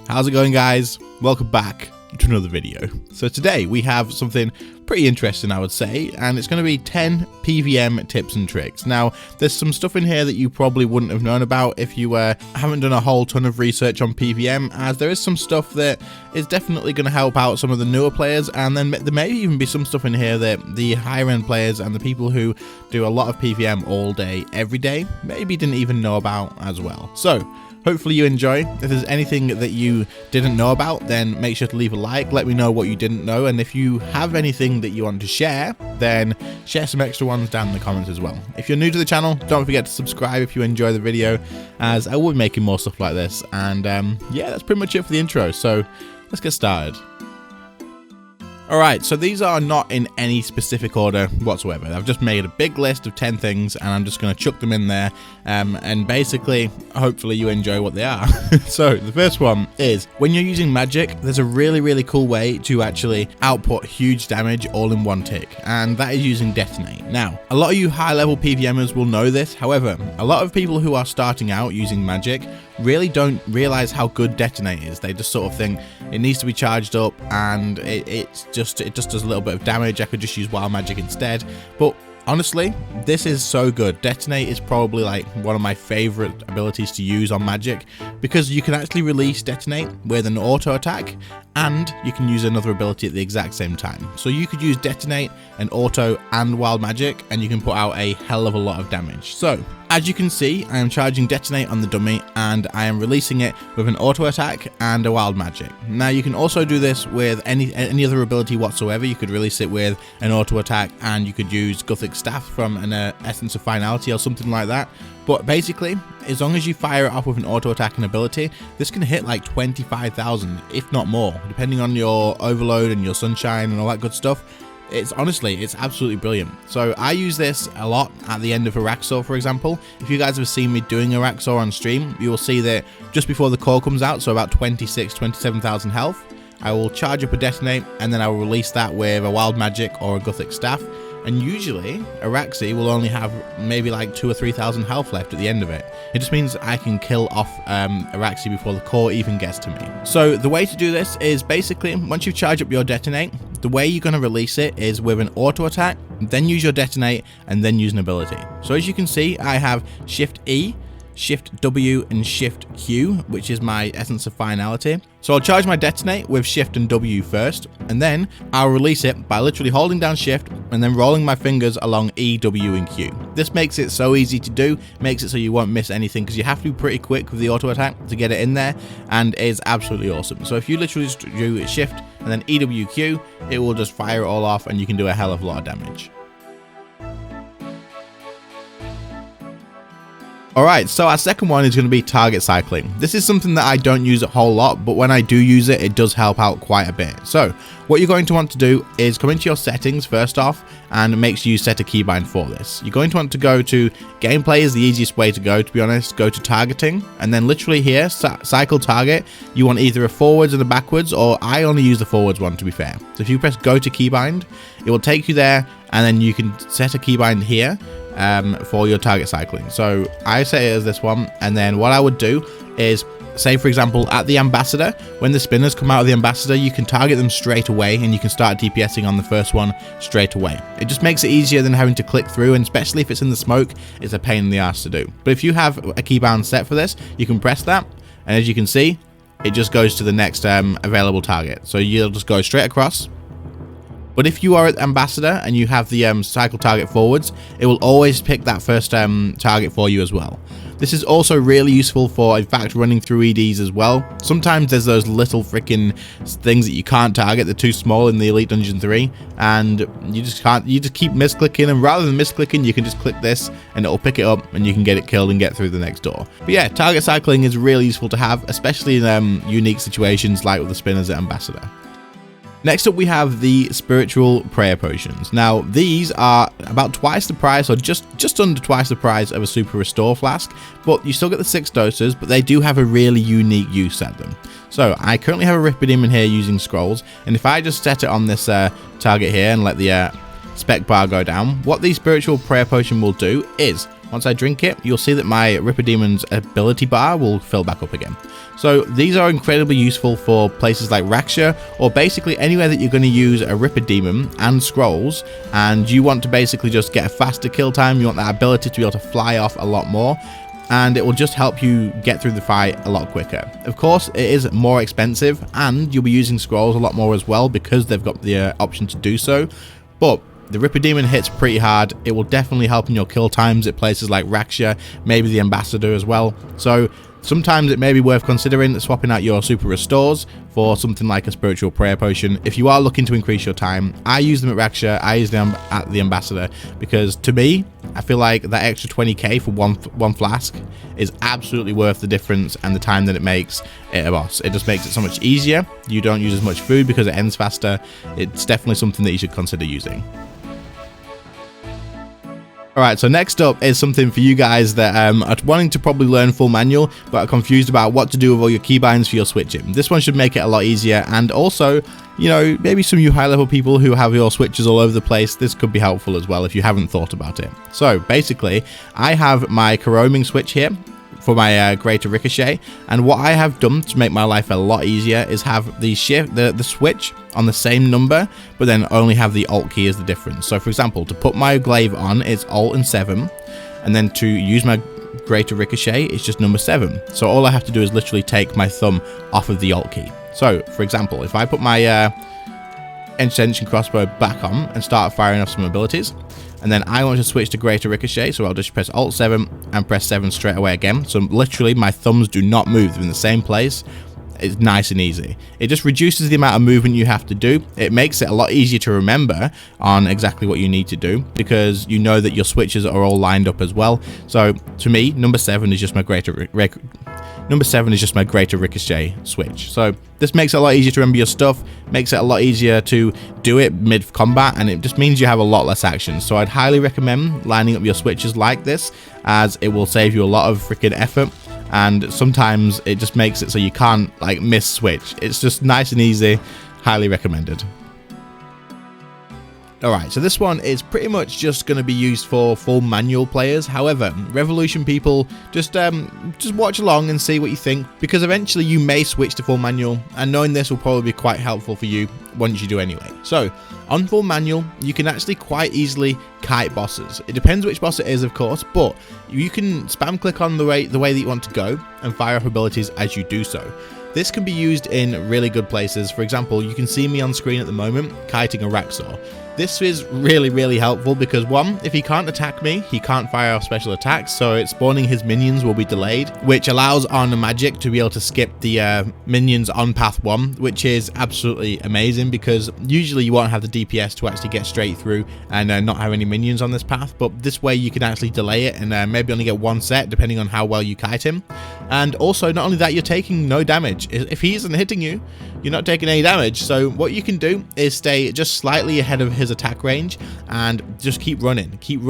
How's it going, guys? Welcome back to another video. So today we have something pretty interesting, I would say, and it's going to be 10 PvM tips and tricks. Now, there's some stuff in here that you probably wouldn't have known about if you haven't done a whole ton of research on PvM, as there is some stuff that is definitely going to help out some of the newer players, and then there may even be some stuff in here that the higher end players and the people who do a lot of PvM all day, every day, maybe didn't even know about as well. So hopefully you enjoy. If there's anything that you didn't know about, then make sure to leave a like. Let me know what you didn't know. And if you have anything that you want to share, then share some extra ones down in the comments as well. If you're new to the channel, don't forget to subscribe if you enjoy the video, as I will be making more stuff like this. And yeah, that's pretty much it for the intro. So let's get started. Alright, so these are not in any specific order whatsoever. I've just made a big list of 10 things and I'm just going to chuck them in there, and basically, hopefully you enjoy what they are. So, the first one is, when you're using magic, there's a really cool way to actually output huge damage all in one tick, and that is using Detonate. Now, a lot of you high level PvMers will know this, however, a lot of people who are starting out using magic really don't realize how good Detonate is. They just sort of think it needs to be charged up and it just does a little bit of damage. I could just use wild magic instead. But honestly, this is so good. Detonate is probably like one of my favorite abilities to use on magic, because you can actually release Detonate with an auto attack and you can use another ability at the exact same time. So you could use Detonate and auto and wild magic and you can put out a hell of a lot of damage. So as you can see, I am charging Detonate on the dummy and I am releasing it with an auto attack and a wild magic. Now you can also do this with any other ability whatsoever. You could release it with an auto attack and you could use Gothic Staff from an Essence of Finality or something like that. But basically, as long as you fire it off with an auto attack and ability, this can hit like 25,000, if not more, depending on your overload and your sunshine and all that good stuff. It's absolutely brilliant. So I use this a lot at the end of Araxor, for example. If you guys have seen me doing Araxor on stream, you will see that just before the core comes out, so about 27,000 health, I will charge up a Detonate and then I will release that with a wild magic or a Gothic Staff. And usually, Araxi will only have maybe like 2,000 or 3,000 health left at the end of it. It just means I can kill off Araxi before the core even gets to me. So the way to do this is basically, once you charge up your Detonate, the way you're going to release it is with an auto attack, then use your Detonate, and then use an ability. So as you can see, I have Shift E, Shift W, and Shift Q, which is my Essence of Finality. So I'll charge my Detonate with Shift and W first, and then I'll release it by literally holding down Shift and then rolling my fingers along E, W, and Q. This makes it so easy to do, makes it so you won't miss anything, because you have to be pretty quick with the auto attack to get it in there, and it is absolutely awesome. So if you literally just do Shift and then E, W, Q, it will just fire it all off and you can do a hell of a lot of damage. Alright, so our second one is going to be target cycling. This is something that I don't use a whole lot, but when I do use it, it does help out quite a bit. So what you're going to want to do is come into your settings first off and make sure you set a keybind for this. You're going to want to go to gameplay is the easiest way to go, to be honest. Go to targeting and then literally here, cycle target. You want either a forwards and a backwards, or I only use the forwards one, to be fair. So if you press go to keybind, it will take you there and then you can set a keybind here for your target cycling. So I set it as this one, and then what I would do is, say for example at the ambassador, when the spinners come out of the ambassador, you can target them straight away and you can start DPSing on the first one straight away. It just makes it easier than having to click through, and especially if it's in the smoke, it's a pain in the ass to do. But if you have a keybound set for this, you can press that, and as you can see, it just goes to the next available target. So you'll just go straight across. But if you are at Ambassador and you have the cycle target forwards, it will always pick that first target for you as well. This is also really useful for, in fact, running through EDs as well. Sometimes there's those little freaking things that you can't target. They're too small in the Elite Dungeon 3, and you just keep misclicking, and rather than misclicking, you can just click this and it'll pick it up and you can get it killed and get through the next door. But yeah, target cycling is really useful to have, especially in unique situations like with the spinners at Ambassador. Next up, we have the Spiritual Prayer Potions. Now, these are about twice the price, or just under twice the price of a Super Restore Flask, but you still get the 6 doses, but they do have a really unique use at them. So, I currently have a Ripidem in here using scrolls, and if I just set it on this target here and let the spec bar go down, what the Spiritual Prayer Potion will do is, Once I drink it, you'll see that my Ripper Demon's ability bar will fill back up again. So these are incredibly useful for places like Raksha, or basically anywhere that you're going to use a Ripper Demon and scrolls, and you want to basically just get a faster kill time. You want that ability to be able to fly off a lot more, and it will just help you get through the fight a lot quicker. Of course, it is more expensive, and you'll be using scrolls a lot more as well because they've got the option to do so, but the Ripper Demon hits pretty hard. It will definitely help in your kill times at places like Raksha, maybe the Ambassador as well. So sometimes it may be worth considering swapping out your Super Restores for something like a Spiritual Prayer Potion. If you are looking to increase your time, I use them at Raksha, I use them at the Ambassador, because to me, I feel like that extra 20k for one flask is absolutely worth the difference and the time that it makes it a boss. It just makes it so much easier. You don't use as much food because it ends faster. It's definitely something that you should consider using. Alright, so next up is something for you guys that are wanting to probably learn full manual, but are confused about what to do with all your keybinds for your switching. This one should make it a lot easier, and also, you know, maybe some of you high level people who have your switches all over the place, this could be helpful as well if you haven't thought about it. So basically, I have my Coroming switch here for my Greater Ricochet, and what I have done to make my life a lot easier is have the switch on the same number, but then only have the Alt key as the difference. So for example, to put my glaive on, it's Alt and 7, and then to use my Greater Ricochet, it's just number 7. So all I have to do is literally take my thumb off of the Alt key. So for example, if I put my Ascension Crossbow back on and start firing off some abilities, and then I want to switch to Greater Ricochet, so I'll just press Alt 7 and press 7 straight away again. So literally my thumbs do not move, they're in the same place. It's nice and easy. It just reduces the amount of movement you have to do. It makes it a lot easier to remember on exactly what you need to do, because you know that your switches are all lined up as well. So to me, number 7 is just my Greater Ricochet switch. So this makes it a lot easier to remember your stuff, makes it a lot easier to do it mid-combat, and it just means you have a lot less action. So I'd highly recommend lining up your switches like this, as it will save you a lot of freaking effort, and sometimes it just makes it so you can't like miss switch. It's just nice and easy, highly recommended. Alright, so this one is pretty much just going to be used for full manual players. However, Revolution people, just watch along and see what you think, because eventually you may switch to full manual, and knowing this will probably be quite helpful for you once you do anyway. So, on full manual, you can actually quite easily kite bosses. It depends which boss it is, of course, but you can spam click on the way that you want to go and fire off abilities as you do so. This can be used in really good places. For example, you can see me on screen at the moment kiting a Raxor. This is really helpful because, one, if he can't attack me, he can't fire off special attacks, so it's spawning his minions will be delayed, which allows on a magic to be able to skip the minions on path 1, which is absolutely amazing, because usually you won't have the DPS to actually get straight through and not have any minions on this path, but this way you can actually delay it and maybe only get one set depending on how well you kite him. And also, not only that, you're taking no damage. If he isn't hitting you, you're not taking any damage. So what you can do is stay just slightly ahead of his attack range and just keep running, keep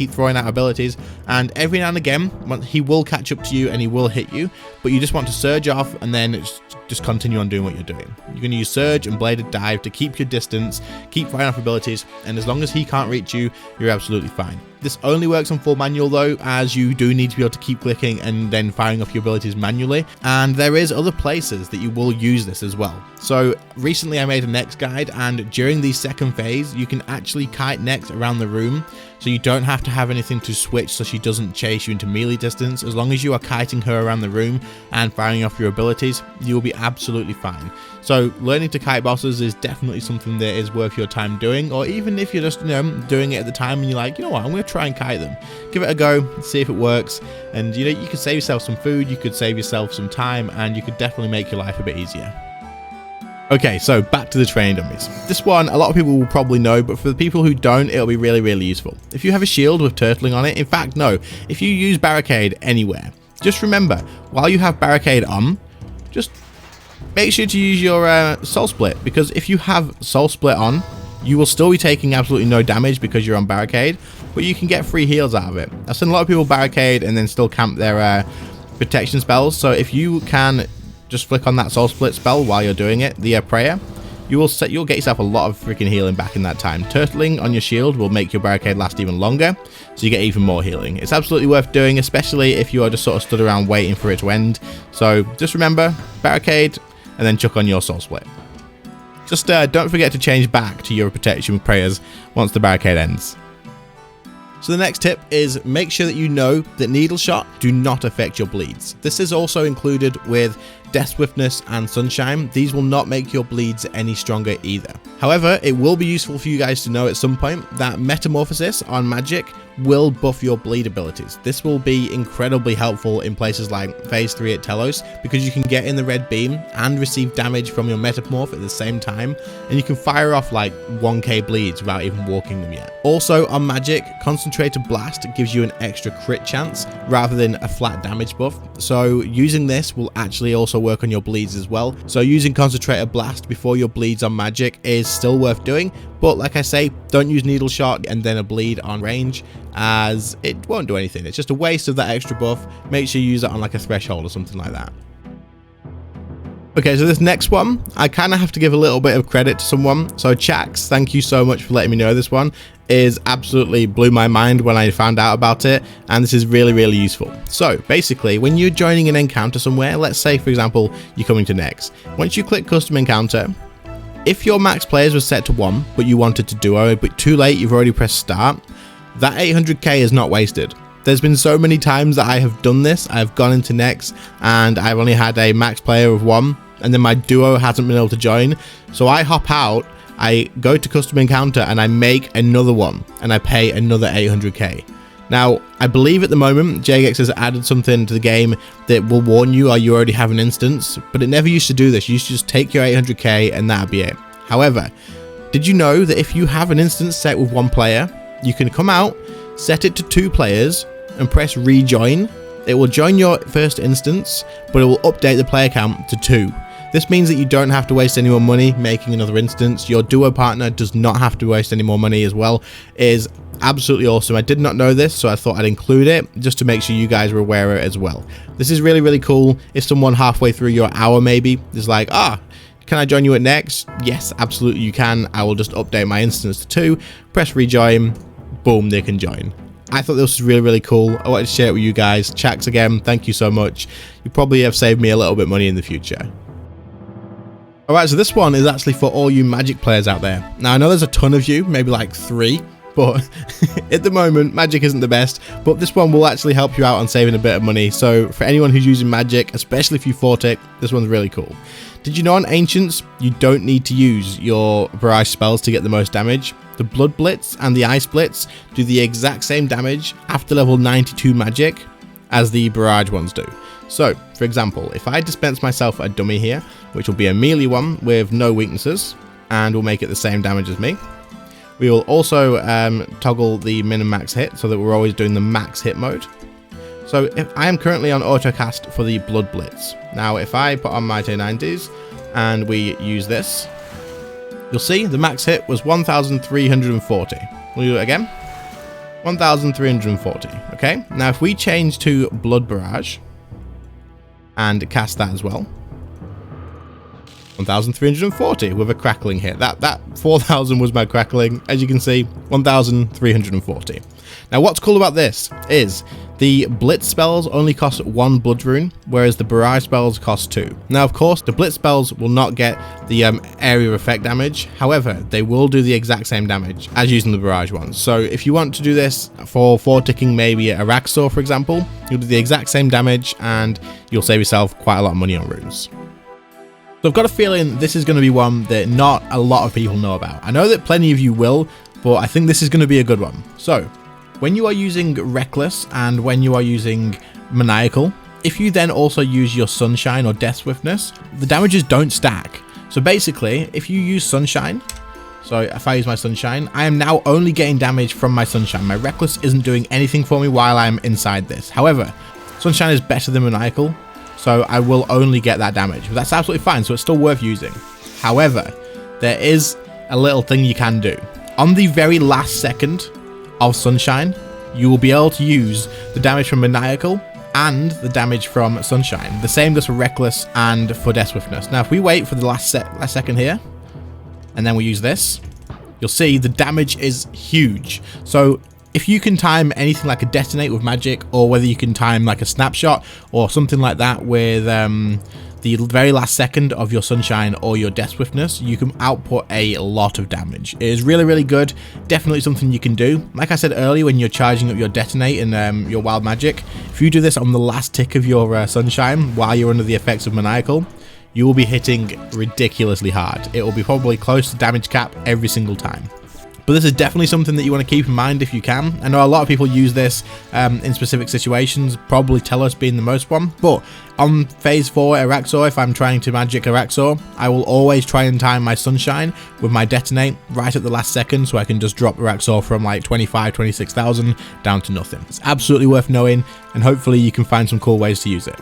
throwing out abilities, and every now and again he will catch up to you and he will hit you, but you just want to surge off and then just continue on doing what you're doing. You're going to use Surge and Bladed Dive to keep your distance, keep firing off abilities, and as long as he can't reach you, you're absolutely fine. This only works on full manual though, as you do need to be able to keep clicking and then firing off your abilities manually, and there is other places that you will use this as well. So recently I made a Nex guide, and during the second phase you can actually kite Nex around the room, so you don't have to have anything to switch so she doesn't chase you into melee distance. As long as you are kiting her around the room and firing off your abilities, you will be absolutely fine. So learning to kite bosses is definitely something that is worth your time doing, or even if you're just doing it at the time and you're like, you know what, I'm going to try and kite them. Give it a go, see if it works, and you could save yourself some food, you could save yourself some time, and you could definitely make your life a bit easier. Okay, so back to the training dummies. This one, a lot of people will probably know, but for the people who don't, it'll be really useful. If you have a shield with turtling on it, in fact, no, if you use Barricade anywhere, just remember, while you have Barricade on, just make sure to use your Soul Split, because if you have Soul Split on, you will still be taking absolutely no damage because you're on Barricade, but you can get free heals out of it. I've seen a lot of people Barricade and then still camp their protection spells, so if you can just flick on that Soul Split spell while you're doing it, the prayer, you'll get yourself a lot of freaking healing back in that time. Turtling on your shield will make your barricade last even longer, so you get even more healing. It's absolutely worth doing, especially if you are just sort of stood around waiting for it to end. So just remember, barricade, and then chuck on your soul split. Just don't forget to change back to your protection prayers once the barricade ends. So the next tip is make sure that you know that needle shot do not affect your bleeds. This is also included with Death Swiftness and Sunshine. These will not make your bleeds any stronger either. However, it will be useful for you guys to know at some point that Metamorphosis on Magic will buff your bleed abilities. This will be incredibly helpful in places like Phase 3 at Telos, because you can get in the red beam and receive damage from your Metamorph at the same time, and you can fire off like 1k bleeds without even walking them yet. Also on Magic, Concentrated Blast gives you an extra crit chance rather than a flat damage buff, so using this will actually also work on your bleeds as well. So using Concentrated Blast before your bleeds on Magic is still worth doing, but like I say, don't use needle shot and then a bleed on range, as it won't do anything. It's just a waste of that extra buff. Make sure you use it on like a threshold or something like that. Okay, so this next one, I kind of have to give a little bit of credit to someone. So Chax, thank you so much for letting me know this one. Is absolutely blew my mind when I found out about it, and this is really, really useful. So basically, when you're joining an encounter somewhere, let's say for example, you're coming to Nex. Once you click custom encounter, if your max players was set to 1, but you wanted to duo, but too late, you've already pressed start, that 800k is not wasted. There's been so many times that I have done this. I've gone into Nex and I've only had a max player of 1, and then my duo hasn't been able to join. So I hop out, I go to custom encounter and I make another one and I pay another 800k. Now, I believe at the moment Jagex has added something to the game that will warn you or you already have an instance, but it never used to do this. You used to just take your 800k and that'd be it. However, did you know that if you have an instance set with 1 player, you can come out, set it to 2 players and press rejoin. It will join your first instance, but it will update the player count to 2. This means that you don't have to waste any more money making another instance. Your duo partner does not have to waste any more money as well. It is absolutely awesome. I did not know this, so I thought I'd include it just to make sure you guys were aware of it as well. This is really, really cool. If someone halfway through your hour maybe is like, can I join you at Next? Yes, absolutely you can. I will just update my instance to 2, press rejoin, boom, they can join. I thought this was really, really cool. I wanted to share it with you guys. Chax, again, thank you so much. You probably have saved me a little bit of money in the future. Alright, so this one is actually for all you Magic players out there. Now, I know there's a ton of you, maybe like 3, but at the moment, Magic isn't the best, but this one will actually help you out on saving a bit of money. So for anyone who's using Magic, especially if you fought it, this one's really cool. Did you know on Ancients, you don't need to use your barrage spells to get the most damage? The Blood Blitz and the Ice Blitz do the exact same damage after level 92 Magic as the barrage ones do. So, for example, if I dispense myself a dummy here, which will be a melee one with no weaknesses, and will make it the same damage as me, we will also toggle the min and max hit so that we're always doing the max hit mode. So if I am currently on autocast for the Blood Blitz. Now, if I put on my 290s and we use this, you'll see the max hit was 1,340. We'll do it again. 1,340. Okay. Now, if we change to Blood Barrage and cast that as well, 1,340 with a crackling hit. That 4,000 was my crackling. As you can see, 1,340. Now, what's cool about this is the Blitz spells only cost 1 blood rune, whereas the barrage spells cost 2. Now, of course, the Blitz spells will not get the area effect damage. However, they will do the exact same damage as using the barrage ones. So if you want to do this for 4-ticking maybe a Raxor, for example, you'll do the exact same damage and you'll save yourself quite a lot of money on runes. So I've got a feeling this is going to be one that not a lot of people know about. I know that plenty of you will, but I think this is going to be a good one. So when you are using Reckless and when you are using Maniacal, if you then also use your Sunshine or Death Swiftness, the damages don't stack. So basically, if you use Sunshine, so if I use my Sunshine, I am now only getting damage from my Sunshine. My Reckless isn't doing anything for me while I'm inside this. However, Sunshine is better than Maniacal, so I will only get that damage. But that's absolutely fine, so it's still worth using. However, there is a little thing you can do. On the very last second of Sunshine, you will be able to use the damage from Maniacal and the damage from Sunshine. The same goes for Reckless and for Death Swiftness. Now, if we wait for the last second here, and then we use this, you'll see the damage is huge. So if you can time anything like a detonate with magic, or whether you can time like a snapshot or something like that with the very last second of your sunshine or your death swiftness, you can output a lot of damage. It is really, really good. Definitely something you can do. Like I said earlier, when you're charging up your detonate and your wild magic, if you do this on the last tick of your sunshine while you're under the effects of maniacal, you will be hitting ridiculously hard. It will be probably close to damage cap every single time. But this is definitely something that you want to keep in mind if you can. I know a lot of people use this in specific situations, probably Telos being the most one. But on phase 4 Araxor, if I'm trying to magic Araxor, I will always try and time my sunshine with my detonate right at the last second, so I can just drop Araxor from like 25, 26,000 down to nothing. It's absolutely worth knowing, and hopefully you can find some cool ways to use it.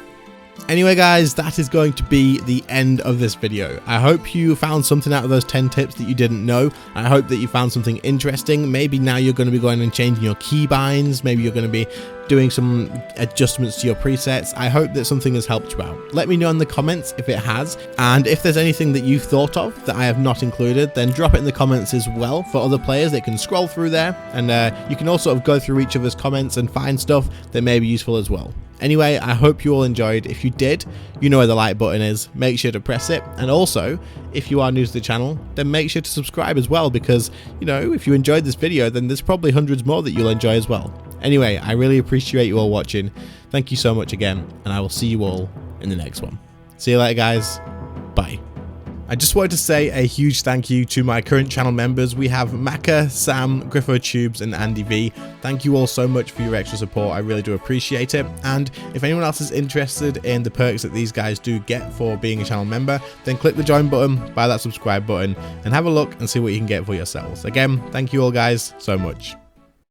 Anyway guys, that is going to be the end of this video. I hope you found something out of those 10 tips that you didn't know. I hope that you found something interesting. Maybe now you're going to be going and changing your keybinds. Maybe you're going to be doing some adjustments to your presets. I hope that something has helped you out. Let me know in the comments if it has, and if there's anything that you've thought of that I have not included, then drop it in the comments as well for other players. They can scroll through there, and you can also go through each other's comments and find stuff that may be useful as well. Anyway, I hope you all enjoyed. If you did, you know where the like button is. Make sure to press it. And also, if you are new to the channel, then make sure to subscribe as well, because, you know, if you enjoyed this video, then there's probably hundreds more that you'll enjoy as well. Anyway, I really appreciate you all watching. Thank you so much again, and I will see you all in the next one. See you later, guys. Bye. I just wanted to say a huge thank you to my current channel members. We have Maka, Sam, Griffo Tubes, and Andy V. Thank you all so much for your extra support. I really do appreciate it. And if anyone else is interested in the perks that these guys do get for being a channel member, then click the join button, buy that subscribe button, and have a look and see what you can get for yourselves. Again, thank you all guys so much.